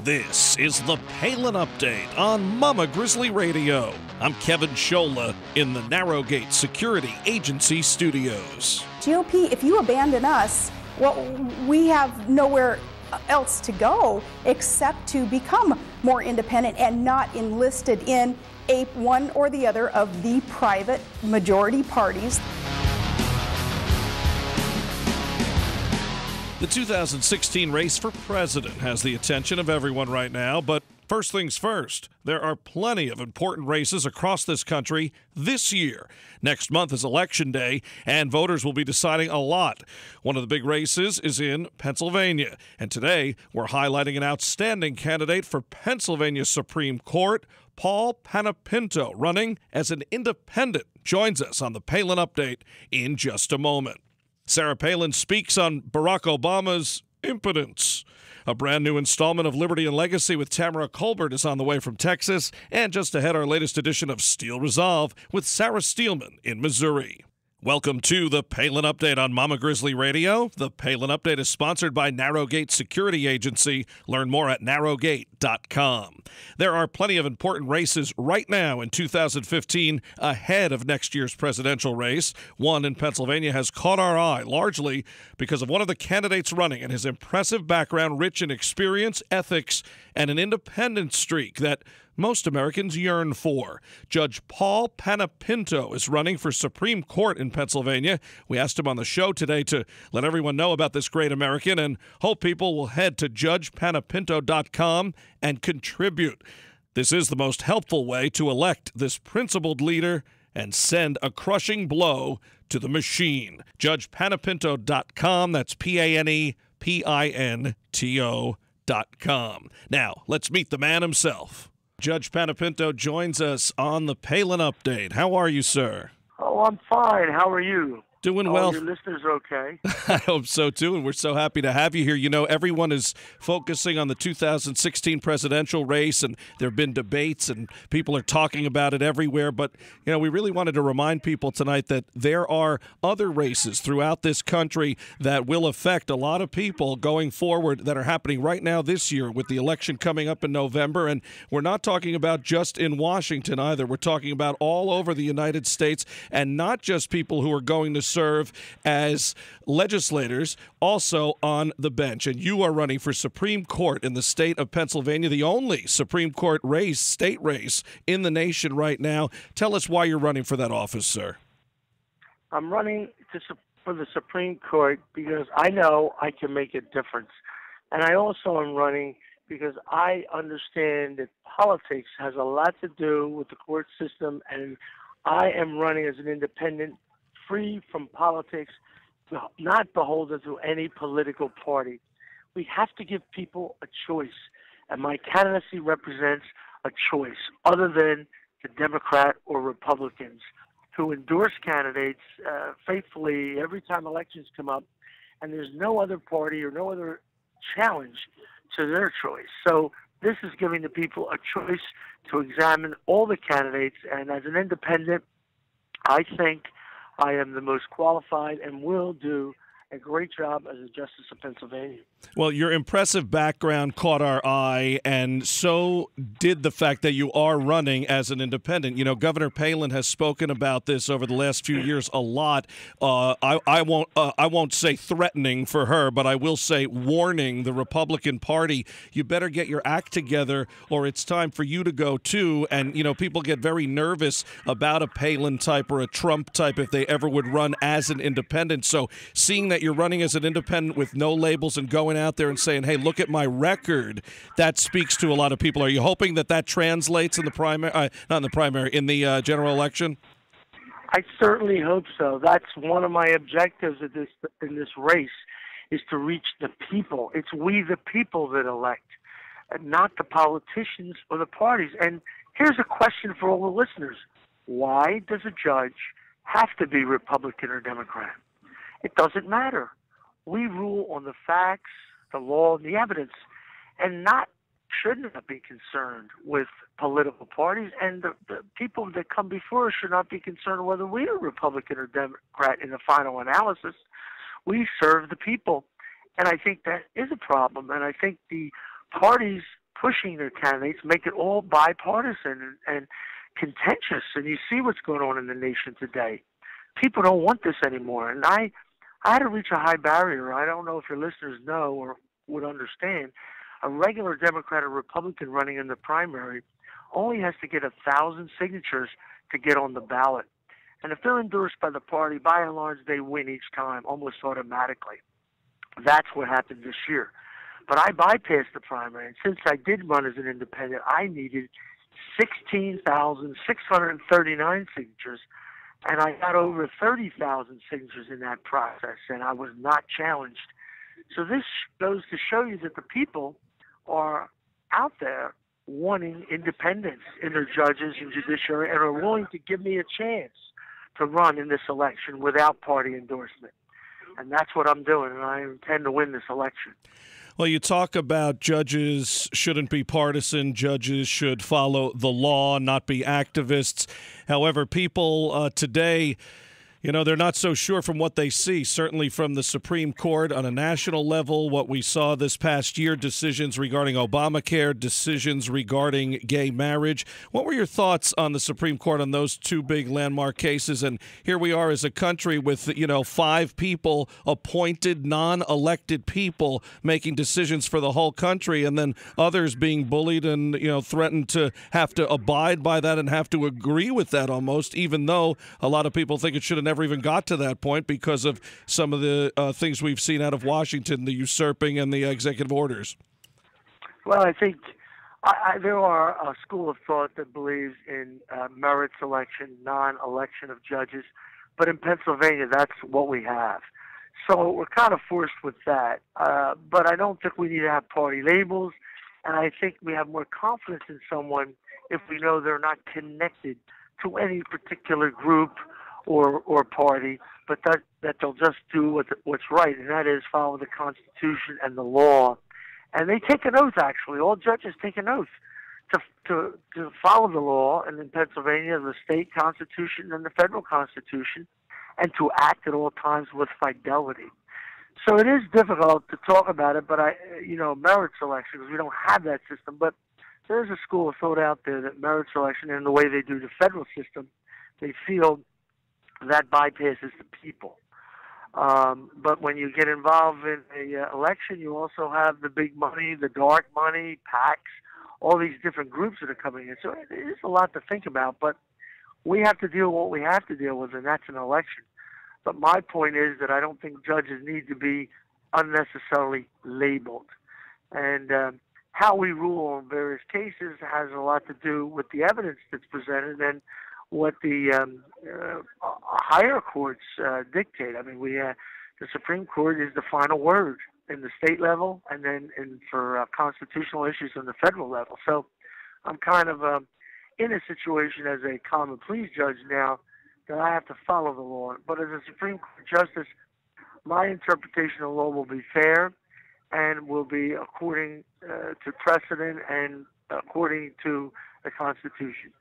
This is the Palin Update on Mama Grizzly Radio. I'm Kevin Scholla in the Narrowgate Security Agency studios. GOP, if you abandon us, well, we have nowhere else to go except to become more independent and not enlisted in one or the other of the private majority parties. The 2016 race for president has the attention of everyone right now, but first things first, there are plenty of important races across this country this year. Next month is Election Day, and voters will be deciding a lot. One of the big races is in Pennsylvania, and today we're highlighting an outstanding candidate for Pennsylvania Supreme Court, Paul Panepinto, running as an independent. Joins us on the Palin Update in just a moment. Sarah Palin speaks on Barack Obama's impotence. A brand new installment of Liberty and Legacy with Tamara Colbert is on the way from Texas. And just ahead, our latest edition of Steel Resolve with Sarah Steelman in Missouri. Welcome to the Palin Update on Mama Grizzly Radio. The Palin Update is sponsored by Narrowgate Security Agency. Learn more at narrowgate.com. There are plenty of important races right now in 2015 ahead of next year's presidential race. One in Pennsylvania has caught our eye largely because of one of the candidates running and his impressive background, rich in experience, ethics, and an independent streak that most Americans yearn for. Judge Paul Panepinto is running for Supreme Court in Pennsylvania. We asked him on the show today to let everyone know about this great American and hope people will head to judgepanepinto.com and contribute. This is the most helpful way to elect this principled leader and send a crushing blow to the machine. JudgePanepinto.com. That's PANEPINTO.com. Now, let's meet the man himself. Judge Panepinto joins us on the Palin Update. How are you, sir? Oh, I'm fine. How are you? Doing well. All your listeners are okay? I hope so, too, and we're so happy to have you here. You know, everyone is focusing on the 2016 presidential race, and there have been debates, and people are talking about it everywhere. But, you know, we really wanted to remind people tonight that there are other races throughout this country that will affect a lot of people going forward that are happening right now this year with the election coming up in November. And we're not talking about just in Washington either. We're talking about all over the United States, and not just people who are going to serve as legislators, also on the bench. And you are running for Supreme Court in the state of Pennsylvania, the only Supreme Court race, state race in the nation right now. Tell us why you're running for that office, sir. I'm running for the Supreme Court because I know I can make a difference. And I also am running because I understand that politics has a lot to do with the court system, and I am running as an independent, free from politics, not beholden to any political party. We have to give people a choice, and my candidacy represents a choice other than the Democrat or Republicans who endorse candidates faithfully every time elections come up, and there's no other party or no other challenge to their choice. So this is giving the people a choice to examine all the candidates, and as an independent, I think I am the most qualified and will do a great job as a justice of Pennsylvania. Well, your impressive background caught our eye, and so did the fact that you are running as an independent. You know, Governor Palin has spoken about this over the last few years a lot. I won't say threatening for her, but I will say warning the Republican Party. You better get your act together, or it's time for you to go too. And you know, people get very nervous about a Palin type or a Trump type if they ever would run as an independent. So, seeing that you're running as an independent with no labels and going out there and saying, hey, look at my record, that speaks to a lot of people. Are you hoping that that translates in the primary, not in the primary, in the general election? I certainly hope so. That's one of my objectives in this race, is to reach the people. It's we the people that elect, and not the politicians or the parties. And here's a question for all the listeners. Why does a judge have to be Republican or Democrat? It doesn't matter. We rule on the facts, the law, and the evidence, and should not be concerned with political parties. And the people that come before us should not be concerned whether we are Republican or Democrat in the final analysis. We serve the people. And I think that is a problem. And I think the parties pushing their candidates, make it all bipartisan and contentious. And you see what's going on in the nation today. People don't want this anymore. And I had to reach a high barrier. I don't know if your listeners know or would understand. A regular Democrat or Republican running in the primary only has to get 1,000 signatures to get on the ballot. And if they're endorsed by the party, by and large, they win each time, almost automatically. That's what happened this year. But I bypassed the primary, and since I did run as an independent, I needed 16,639 signatures, and I got over 30,000 signatures in that process, and I was not challenged. So this goes to show you that the people are out there wanting independence in their judges and judiciary and are willing to give me a chance to run in this election without party endorsement. And that's what I'm doing, and I intend to win this election. Well, you talk about judges shouldn't be partisan. Judges should follow the law, not be activists. However, people today, they're not so sure from what they see, certainly from the Supreme Court on a national level, what we saw this past year, decisions regarding Obamacare, decisions regarding gay marriage. What were your thoughts on the Supreme Court on those two big landmark cases? And here we are as a country with, 5 people, appointed, non-elected people making decisions for the whole country, and then others being bullied and, threatened to have to abide by that and have to agree with that almost, even though a lot of people think it should have never even got to that point because of some of the things we've seen out of Washington, the usurping and the executive orders. Well, I think there are a school of thought that believes in merit selection, non-election of judges, but in Pennsylvania, that's what we have. So we're kind of forced with that. But I don't think we need to have party labels, and I think we have more confidence in someone if we know they're not connected to any particular group or party, but that they'll just do what's right, and that is follow the Constitution and the law. And they take an oath, actually. All judges take an oath to follow the law, and in Pennsylvania, the state constitution and the federal constitution, and to act at all times with fidelity. So it is difficult to talk about it, but merit selection, because we don't have that system, but there's a school of thought out there that merit selection and the way they do the federal system, they feel that bypasses the people. But when you get involved in an election, you also have the big money, the dark money, PACs, all these different groups that are coming in. So it is a lot to think about, but we have to deal with what we have to deal with, and that's an election. But my point is that I don't think judges need to be unnecessarily labeled. And how we rule on various cases has a lot to do with the evidence that's presented and what the higher courts dictate. I mean, the Supreme Court is the final word in the state level, and then for constitutional issues on the federal level. So I'm kind of in a situation as a common pleas judge now that I have to follow the law. But as a Supreme Court justice, my interpretation of law will be fair and will be according to precedent and according to the Constitution.